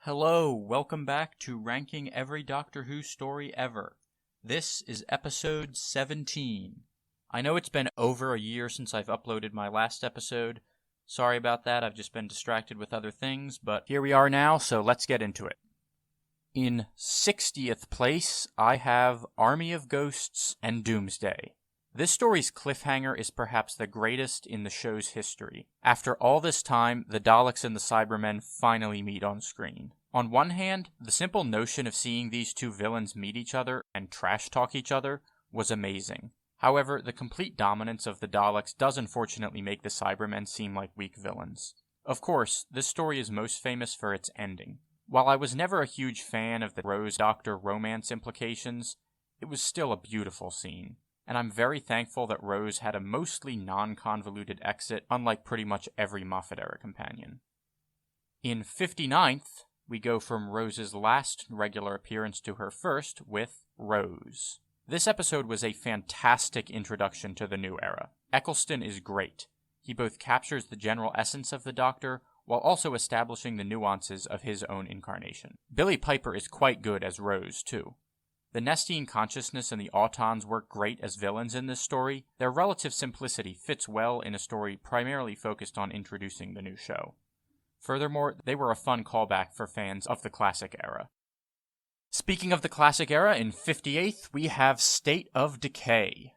Hello, welcome back to Ranking Every Doctor Who Story Ever. This is episode 17. I know it's been over a year since I've uploaded my last episode. Sorry about that, I've just been distracted with other things, but here we are now, so let's get into it. In 60th place, I have Army of Ghosts and Doomsday. This story's cliffhanger is perhaps the greatest in the show's history. After all this time, the Daleks and the Cybermen finally meet on screen. On one hand, the simple notion of seeing these two villains meet each other and trash-talk each other was amazing. However, the complete dominance of the Daleks does unfortunately make the Cybermen seem like weak villains. Of course, this story is most famous for its ending. While I was never a huge fan of the Rose-Doctor romance implications, it was still a beautiful scene. And I'm very thankful that Rose had a mostly non-convoluted exit, unlike pretty much every Moffat-era companion. In 59th, we go from Rose's last regular appearance to her first with Rose. This episode was a fantastic introduction to the new era. Eccleston is great. He both captures the general essence of the Doctor, while also establishing the nuances of his own incarnation. Billie Piper is quite good as Rose, too. The Nestine consciousness and the Autons work great as villains in this story. Their relative simplicity fits well in a story primarily focused on introducing the new show. Furthermore, they were a fun callback for fans of the classic era. Speaking of the classic era, in 58th, we have State of Decay.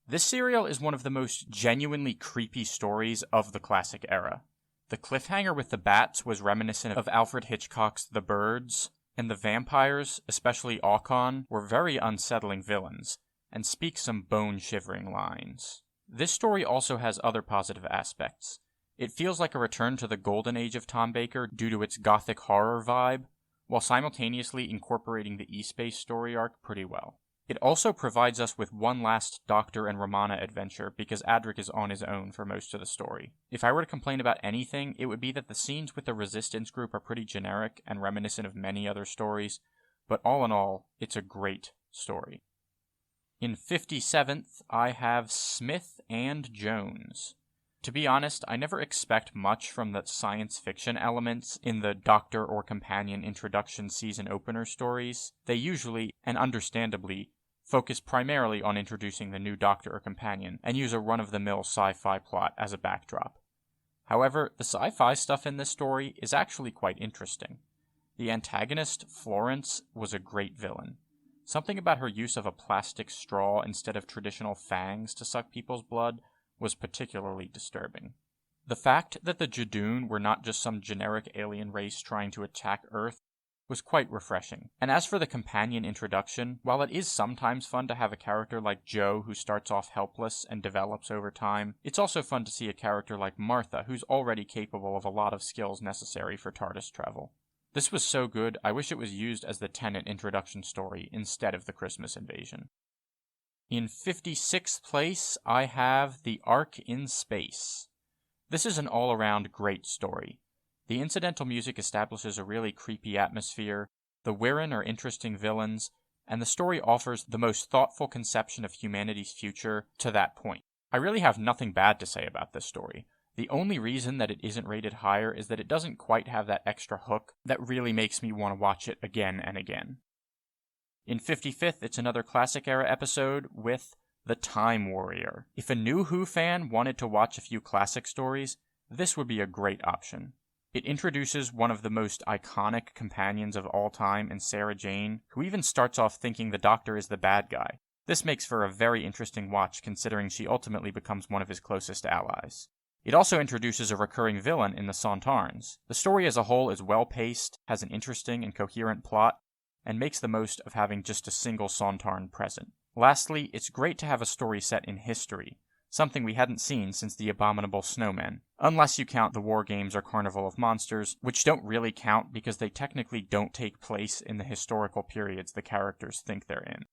This serial is one of the most genuinely creepy stories of the classic era. The cliffhanger with the bats was reminiscent of Alfred Hitchcock's The Birds, and the vampires, especially Aucon, were very unsettling villains, and speak some bone-shivering lines. This story also has other positive aspects. It feels like a return to the golden age of Tom Baker due to its gothic horror vibe, while simultaneously incorporating the E-Space story arc pretty well. It also provides us with one last Doctor and Romana adventure because Adric is on his own for most of the story. If I were to complain about anything, it would be that the scenes with the Resistance group are pretty generic and reminiscent of many other stories, but all in all, it's a great story. In 57th, I have Smith and Jones. To be honest, I never expect much from the science fiction elements in the Doctor or Companion introduction season opener stories. They usually, and understandably, focus primarily on introducing the new Doctor or Companion, and use a run-of-the-mill sci-fi plot as a backdrop. However, the sci-fi stuff in this story is actually quite interesting. The antagonist, Florence, was a great villain. Something about her use of a plastic straw instead of traditional fangs to suck people's blood was particularly disturbing. The fact that the Judoon were not just some generic alien race trying to attack Earth was quite refreshing. And as for the companion introduction, while it is sometimes fun to have a character like Jo who starts off helpless and develops over time, it's also fun to see a character like Martha who's already capable of a lot of skills necessary for TARDIS travel. This was so good, I wish it was used as the Tennant introduction story instead of the Christmas invasion. In 56th place, I have The Ark in Space. This is an all-around great story. The incidental music establishes a really creepy atmosphere, the Wirrn are interesting villains, and the story offers the most thoughtful conception of humanity's future to that point. I really have nothing bad to say about this story. The only reason that it isn't rated higher is that it doesn't quite have that extra hook that really makes me want to watch it again and again. In 55th, it's another classic-era episode with The Time Warrior. If a new Who fan wanted to watch a few classic stories, this would be a great option. It introduces one of the most iconic companions of all time in Sarah Jane, who even starts off thinking the Doctor is the bad guy. This makes for a very interesting watch considering she ultimately becomes one of his closest allies. It also introduces a recurring villain in the Sontarans. The story as a whole is well-paced, has an interesting and coherent plot, and makes the most of having just a single Sontarn present. Lastly, it's great to have a story set in history, something we hadn't seen since the Abominable Snowmen, unless you count the War Games or Carnival of Monsters, which don't really count because they technically don't take place in the historical periods the characters think they're in.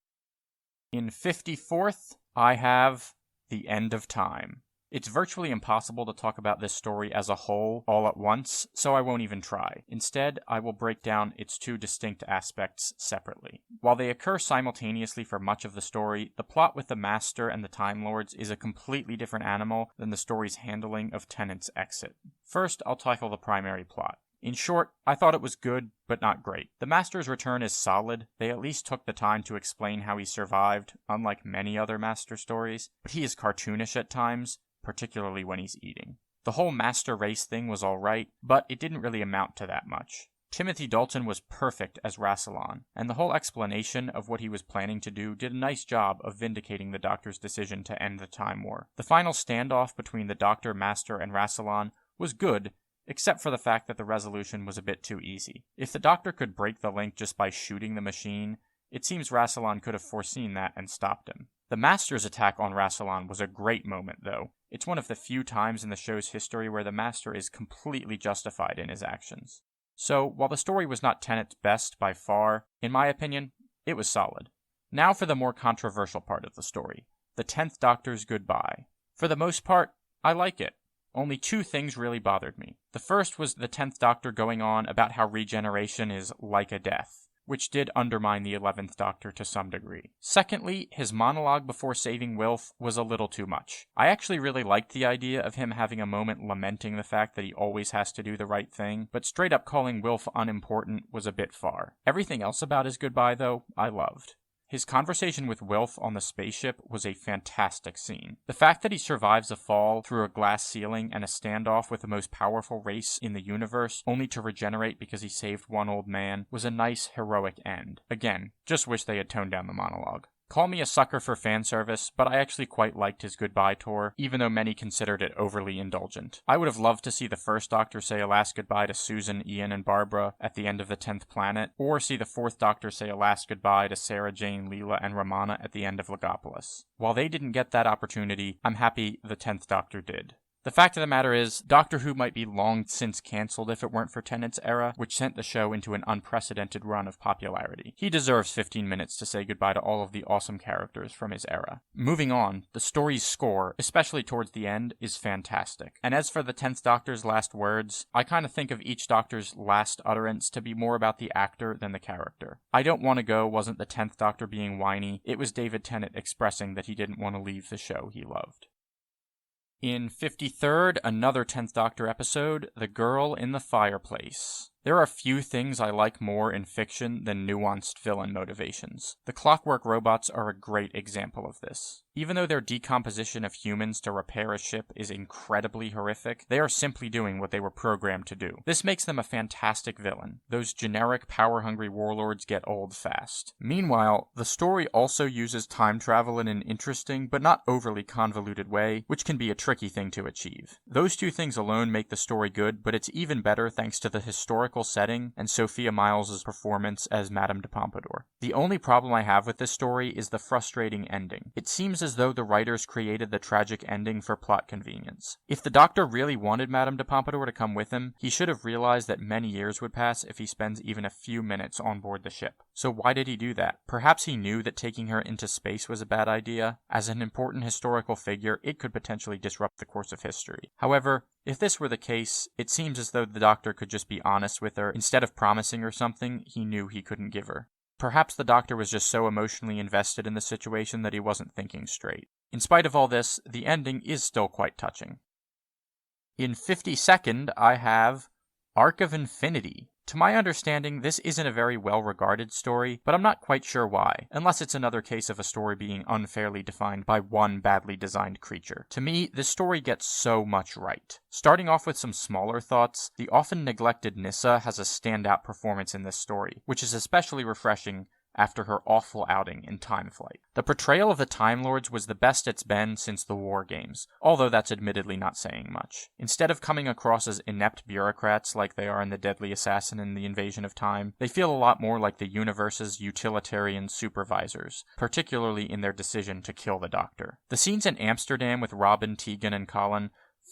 In 54th, I have The End of Time. It's virtually impossible to talk about this story as a whole all at once, so I won't even try. Instead, I will break down its two distinct aspects separately. While they occur simultaneously for much of the story, the plot with the Master and the Time Lords is a completely different animal than the story's handling of Tennant's exit. First, I'll tackle the primary plot. In short, I thought it was good, but not great. The Master's return is solid. They at least took the time to explain how he survived, unlike many other Master stories, but he is cartoonish at times, particularly when he's eating. The whole Master race thing was alright, but it didn't really amount to that much. Timothy Dalton was perfect as Rassilon, and the whole explanation of what he was planning to do did a nice job of vindicating the Doctor's decision to end the Time War. The final standoff between the Doctor, Master, and Rassilon was good, except for the fact that the resolution was a bit too easy. If the Doctor could break the link just by shooting the machine, it seems Rassilon could have foreseen that and stopped him. The Master's attack on Rassilon was a great moment, though. It's one of the few times in the show's history where the Master is completely justified in his actions. So, while the story was not Tennant's best by far, in my opinion, it was solid. Now for the more controversial part of the story, the 10th Doctor's goodbye. For the most part, I like it. Only two things really bothered me. The first was the 10th Doctor going on about how regeneration is like a death, which did undermine the 11th Doctor to some degree. Secondly, his monologue before saving Wilf was a little too much. I actually really liked the idea of him having a moment lamenting the fact that he always has to do the right thing, but straight up calling Wilf unimportant was a bit far. Everything else about his goodbye, though, I loved. His conversation with Wilf on the spaceship was a fantastic scene. The fact that he survives a fall through a glass ceiling and a standoff with the most powerful race in the universe, only to regenerate because he saved one old man, was a nice, heroic end. Again, just wish they had toned down the monologue. Call me a sucker for fan service, but I actually quite liked his goodbye tour, even though many considered it overly indulgent. I would have loved to see the first Doctor say a last goodbye to Susan, Ian, and Barbara at the end of the 10th Planet, or see the fourth Doctor say a last goodbye to Sarah Jane, Leela, and Romana at the end of Legopolis. While they didn't get that opportunity, I'm happy the 10th Doctor did. The fact of the matter is, Doctor Who might be long since cancelled if it weren't for Tennant's era, which sent the show into an unprecedented run of popularity. He deserves 15 minutes to say goodbye to all of the awesome characters from his era. Moving on, the story's score, especially towards the end, is fantastic. And as for the 10th Doctor's last words, I kind of think of each Doctor's last utterance to be more about the actor than the character. I Don't Want to Go wasn't the 10th Doctor being whiny, it was David Tennant expressing that he didn't want to leave the show he loved. In 53rd, another 10th Doctor episode, The Girl in the Fireplace. There are few things I like more in fiction than nuanced villain motivations. The Clockwork Robots are a great example of this. Even though their decomposition of humans to repair a ship is incredibly horrific, they are simply doing what they were programmed to do. This makes them a fantastic villain. Those generic, power-hungry warlords get old fast. Meanwhile, the story also uses time travel in an interesting, but not overly convoluted way, which can be a tricky thing to achieve. Those two things alone make the story good, but it's even better thanks to the historical setting and Sophia Myles' performance as Madame de Pompadour. The only problem I have with this story is the frustrating ending. It seems as though the writers created the tragic ending for plot convenience. If the Doctor really wanted Madame de Pompadour to come with him, he should have realized that many years would pass if he spends even a few minutes on board the ship. So why did he do that? Perhaps he knew that taking her into space was a bad idea. As an important historical figure, it could potentially disrupt the course of history. However, if this were the case, it seems as though the Doctor could just be honest with her instead of promising her something he knew he couldn't give her. Perhaps the Doctor was just so emotionally invested in the situation that he wasn't thinking straight. In spite of all this, the ending is still quite touching. In 52nd, I have Arc of Infinity. To my understanding, this isn't a very well-regarded story, but I'm not quite sure why, unless it's another case of a story being unfairly defined by one badly designed creature. To me, this story gets so much right. Starting off with some smaller thoughts, the often neglected Nyssa has a standout performance in this story, which is especially refreshing after her awful outing in Time Flight. The portrayal of the Time Lords was the best it's been since the War Games, although that's admittedly not saying much. Instead of coming across as inept bureaucrats like they are in The Deadly Assassin and The Invasion of Time, they feel a lot more like the universe's utilitarian supervisors, particularly in their decision to kill the Doctor. The scenes in Amsterdam with Robin, Tegan, and Colin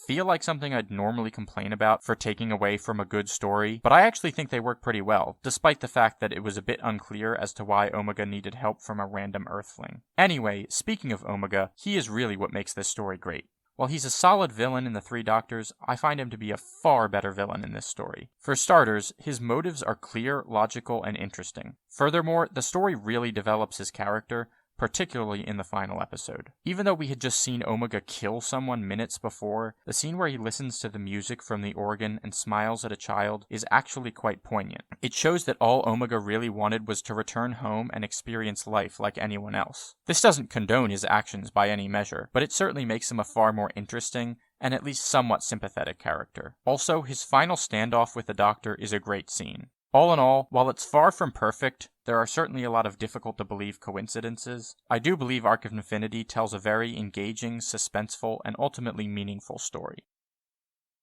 feel like something I'd normally complain about for taking away from a good story, but I actually think they work pretty well, despite the fact that it was a bit unclear as to why Omega needed help from a random Earthling. Anyway, speaking of Omega, he is really what makes this story great. While he's a solid villain in The Three Doctors, I find him to be a far better villain in this story. For starters, his motives are clear, logical, and interesting. Furthermore, the story really develops his character, particularly in the final episode. Even though we had just seen Omega kill someone minutes before, the scene where he listens to the music from the organ and smiles at a child is actually quite poignant. It shows that all Omega really wanted was to return home and experience life like anyone else. This doesn't condone his actions by any measure, but it certainly makes him a far more interesting and at least somewhat sympathetic character. Also, his final standoff with the Doctor is a great scene. All in all, while it's far from perfect, there are certainly a lot of difficult-to-believe coincidences. I do believe Arc of Infinity tells a very engaging, suspenseful, and ultimately meaningful story.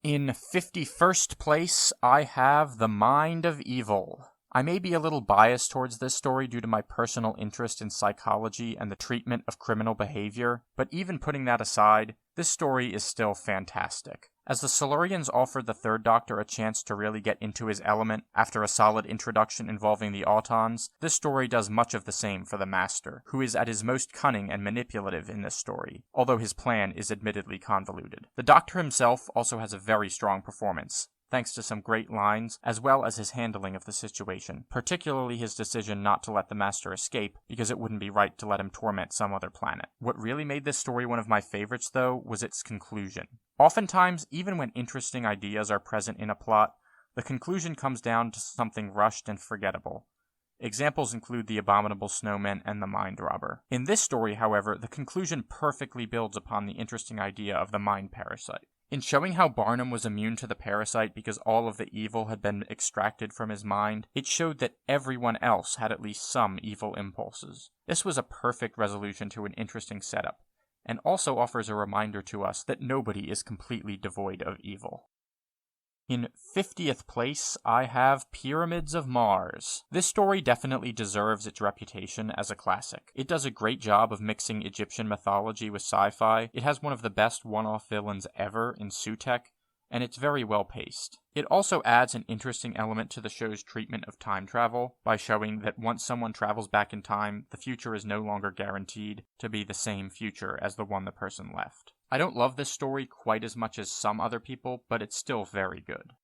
In 51st place, I have The Mind of Evil. I may be a little biased towards this story due to my personal interest in psychology and the treatment of criminal behavior, but even putting that aside, this story is still fantastic. As the Silurians offered the Third Doctor a chance to really get into his element after a solid introduction involving the Autons, this story does much of the same for the Master, who is at his most cunning and manipulative in this story, although his plan is admittedly convoluted. The Doctor himself also has a very strong performance, thanks to some great lines, as well as his handling of the situation, particularly his decision not to let the Master escape, because it wouldn't be right to let him torment some other planet. What really made this story one of my favorites, though, was its conclusion. Oftentimes, even when interesting ideas are present in a plot, the conclusion comes down to something rushed and forgettable. Examples include the Abominable Snowman and the Mind Robber. In this story, however, the conclusion perfectly builds upon the interesting idea of the mind parasite. In showing how Barnum was immune to the parasite because all of the evil had been extracted from his mind, it showed that everyone else had at least some evil impulses. This was a perfect resolution to an interesting setup, and also offers a reminder to us that nobody is completely devoid of evil. In 50th place, I have Pyramids of Mars. This story definitely deserves its reputation as a classic. It does a great job of mixing Egyptian mythology with sci-fi. It has one of the best one-off villains ever in Sutekh, and it's very well paced. It also adds an interesting element to the show's treatment of time travel by showing that once someone travels back in time, the future is no longer guaranteed to be the same future as the one the person left. I don't love this story quite as much as some other people, but it's still very good.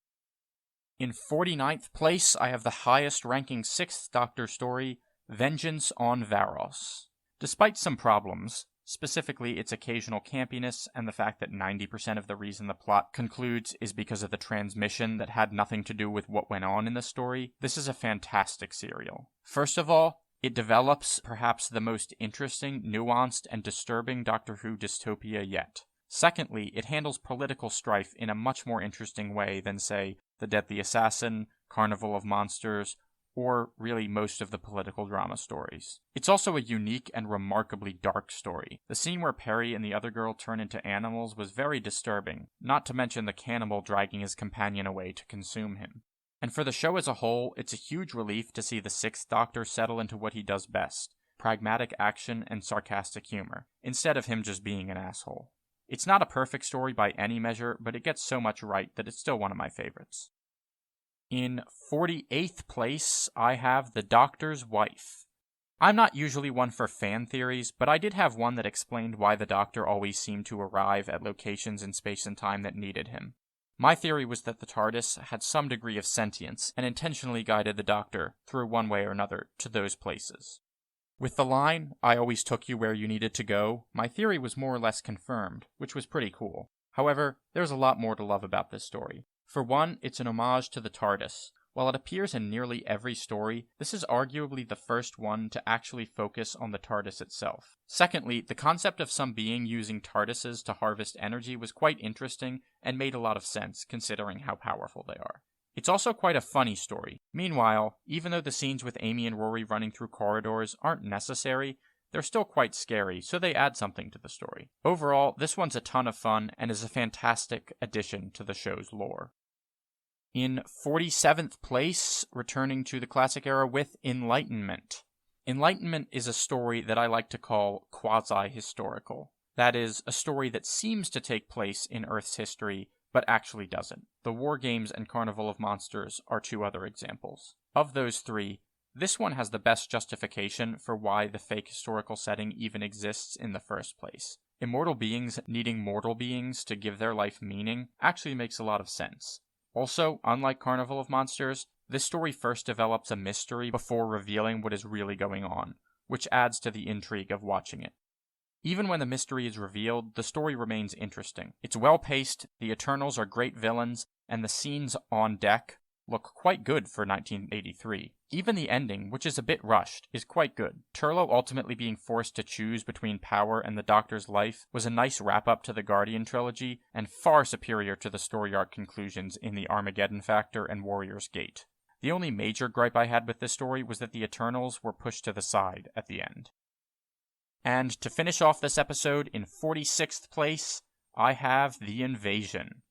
In 49th place, I have the highest ranking 6th Doctor story, Vengeance on Varos. Despite some problems, specifically its occasional campiness and the fact that 90% of the reason the plot concludes is because of the transmission that had nothing to do with what went on in the story, this is a fantastic serial. First of all, it develops perhaps the most interesting, nuanced, and disturbing Doctor Who dystopia yet. Secondly, it handles political strife in a much more interesting way than, say, The Deadly Assassin, Carnival of Monsters, or really most of the political drama stories. It's also a unique and remarkably dark story. The scene where Perry and the other girl turn into animals was very disturbing, not to mention the cannibal dragging his companion away to consume him. And for the show as a whole, it's a huge relief to see the 6th Doctor settle into what he does best, pragmatic action and sarcastic humor, instead of him just being an asshole. It's not a perfect story by any measure, but it gets so much right that it's still one of my favorites. In 48th place, I have The Doctor's Wife. I'm not usually one for fan theories, but I did have one that explained why the Doctor always seemed to arrive at locations in space and time that needed him. My theory was that the TARDIS had some degree of sentience and intentionally guided the Doctor, through one way or another, to those places. With the line, "I always took you where you needed to go," my theory was more or less confirmed, which was pretty cool. However, there's a lot more to love about this story. For one, it's an homage to the TARDIS. While it appears in nearly every story, this is arguably the first one to actually focus on the TARDIS itself. Secondly, the concept of some being using TARDISes to harvest energy was quite interesting and made a lot of sense considering how powerful they are. It's also quite a funny story. Meanwhile, even though the scenes with Amy and Rory running through corridors aren't necessary, they're still quite scary, so they add something to the story. Overall, this one's a ton of fun and is a fantastic addition to the show's lore. In 47th place, returning to the classic era with Enlightenment. Enlightenment is a story that I like to call quasi-historical. That is, a story that seems to take place in Earth's history, but actually doesn't. The War Games and Carnival of Monsters are two other examples. Of those three, this one has the best justification for why the fake historical setting even exists in the first place. Immortal beings needing mortal beings to give their life meaning actually makes a lot of sense. Also, unlike Carnival of Monsters, this story first develops a mystery before revealing what is really going on, which adds to the intrigue of watching it. Even when the mystery is revealed, the story remains interesting. It's well-paced, the Eternals are great villains, and the scenes on deck look quite good for 1983. Even the ending, which is a bit rushed, is quite good. Turlough ultimately being forced to choose between power and the Doctor's life was a nice wrap-up to the Guardian trilogy, and far superior to the story arc conclusions in the Armageddon Factor and Warrior's Gate. The only major gripe I had with this story was that the Eternals were pushed to the side at the end. And to finish off this episode, in 46th place, I have The Invasion.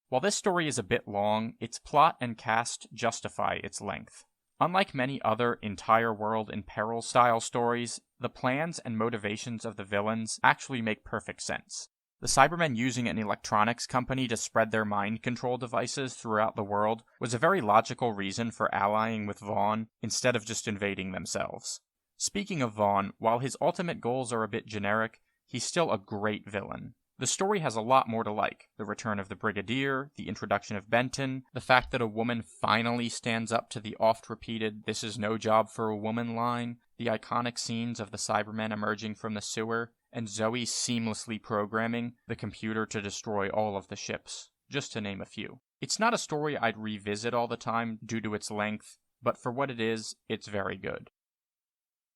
While this story is a bit long, its plot and cast justify its length. Unlike many other entire world in peril style stories, the plans and motivations of the villains actually make perfect sense. The Cybermen using an electronics company to spread their mind control devices throughout the world was a very logical reason for allying with Vaughn instead of just invading themselves. Speaking of Vaughn, while his ultimate goals are a bit generic, he's still a great villain. The story has a lot more to like. The return of the Brigadier, the introduction of Benton, the fact that a woman finally stands up to the oft-repeated "this is no job for a woman" line, the iconic scenes of the Cybermen emerging from the sewer, and Zoe seamlessly programming the computer to destroy all of the ships, just to name a few. It's not a story I'd revisit all the time due to its length, but for what it is, it's very good.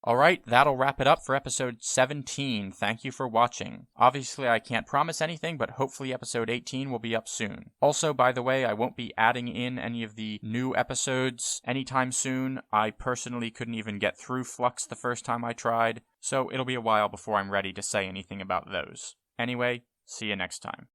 Alright, that'll wrap it up for episode 17. Thank you for watching. Obviously, I can't promise anything, but hopefully episode 18 will be up soon. Also, by the way, I won't be adding in any of the new episodes anytime soon. I personally couldn't even get through Flux the first time I tried, so it'll be a while before I'm ready to say anything about those. Anyway, see you next time.